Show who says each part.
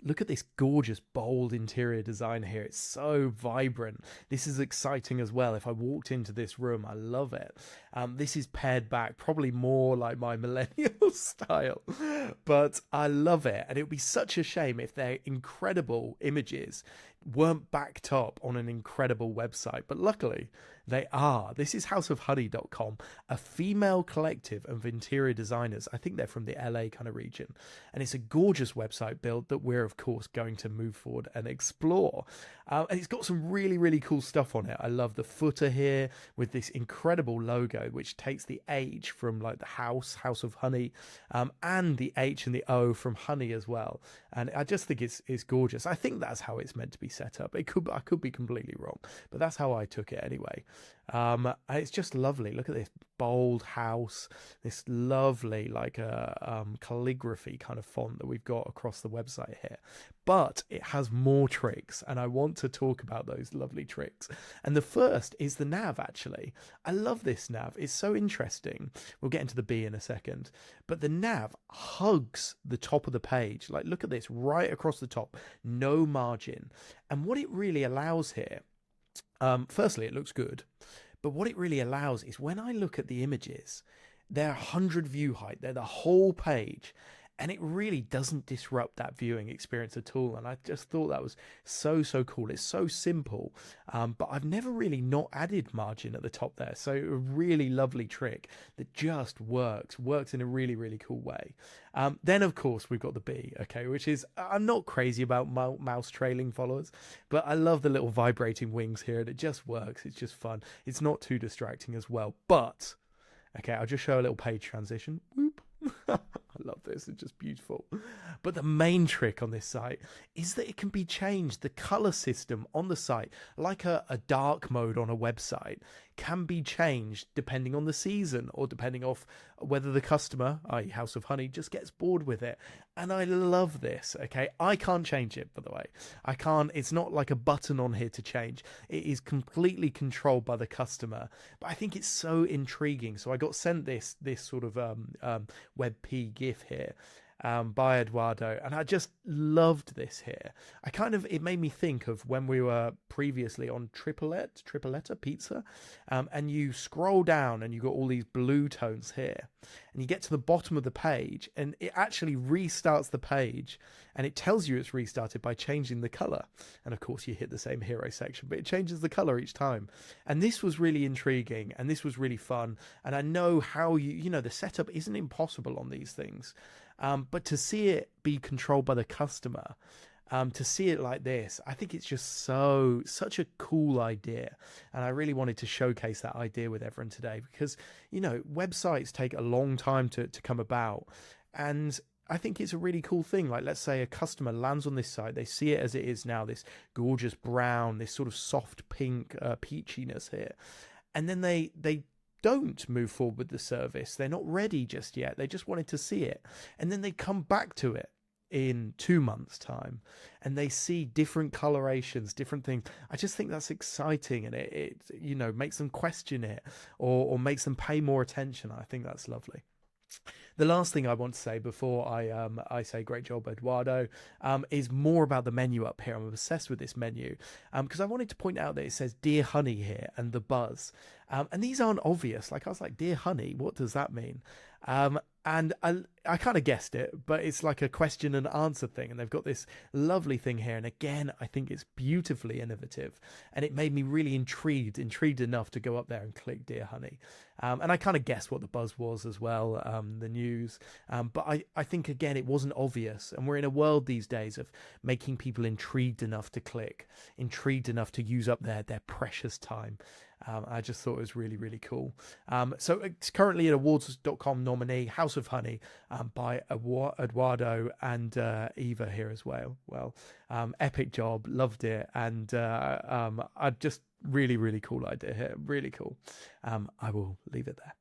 Speaker 1: look at this gorgeous, bold interior design here. It's so vibrant. This is exciting as well. If I walked into this room, I love it. This is pared back, probably more like my millennial style, but I love it. And it would be such a shame if their incredible images weren't backed up on an incredible website. But luckily, they are. This is houseofhoney.com, a female collective of interior designers. I think they're from the LA kind of region. And it's a gorgeous website build that we're, of course, going to move forward and explore. And it's got some really, really cool stuff on it. I love the footer here with this incredible logo, which takes the H from like the House of Honey, and the H and the O from honey as well. And I just think it's gorgeous. I think that's how it's meant to be set up. I could be completely wrong, but that's how I took it anyway. And it's just lovely. Look at this bold house, this lovely like calligraphy kind of font that we've got across the website here. But it has more tricks, and I want to talk about those lovely tricks. And the first is the nav, actually. I love this nav. It's so interesting. We'll get into the B in a second. But the nav hugs the top of the page. Like, look at this, right across the top, no margin. And what it really allows here, firstly, it looks good. But what it really allows is when I look at the images, they're 100 view height. They're the whole page. And it really doesn't disrupt that viewing experience at all. And I just thought that was so cool. It's so simple, but I've never really not added margin at the top there. So a really lovely trick that just works in a really, really cool way. Then, of course, we've got the B, okay, which is, I'm not crazy about mouse trailing followers, but I love the little vibrating wings here, and it just works. It's just fun. It's not too distracting as well. But, okay, I'll just show a little page transition. Whoop. I love this. It's just beautiful. But the main trick on this site is that it can be changed. The color system on the site, like a dark mode on a website, can be changed depending on the season or depending off whether the customer, i.e. House of Honey, just gets bored with it. And I love this. Okay, I can't change it, by the way. I can't. It's not like a button on here to change. It is completely controlled by the customer. But I think it's so intriguing. So I got sent this sort of WebP GIF here by Edoardo, and I just loved this here. It made me think of when we were previously on Tripletta Pizza, and you scroll down and you got all these blue tones here, and you get to the bottom of the page and it actually restarts the page, and it tells you it's restarted by changing the color. And of course you hit the same hero section, but it changes the color each time. And this was really intriguing, and this was really fun. And I know how the setup isn't impossible on these things. But to see it be controlled by the customer, to see it like this, I think it's just such a cool idea. And I really wanted to showcase that idea with everyone today, because, websites take a long time to come about. And I think it's a really cool thing. Like, let's say a customer lands on this site, they see it as it is now, this gorgeous brown, this sort of soft pink peachiness here. And then they don't move forward with the service. They're not ready just yet. They just wanted to see it. And then they come back to it in 2 months' time and they see different colorations, different things. I just think that's exciting, and it makes them question it or makes them pay more attention. I think that's lovely. The last thing I want to say before I say great job, Edoardo, is more about the menu up here. I'm obsessed with this menu because I wanted to point out that it says Dear Honey here and the buzz. And these aren't obvious. Like, I was like, Dear Honey, what does that mean? And I kind of guessed it, but it's like a question and answer thing. And they've got this lovely thing here. And again, I think it's beautifully innovative. And it made me really intrigued enough to go up there and click Dear Honey. And I kind of guessed what the buzz was as well, the news. But I think, again, it wasn't obvious. And we're in a world these days of making people intrigued enough to click, intrigued enough to use up their precious time. I just thought it was really, really cool. So it's currently an awards.com nominee, House of Honey, by Edoardo and Eva here as well. Epic job, loved it. And I just really, really cool idea here. Really cool. I will leave it there.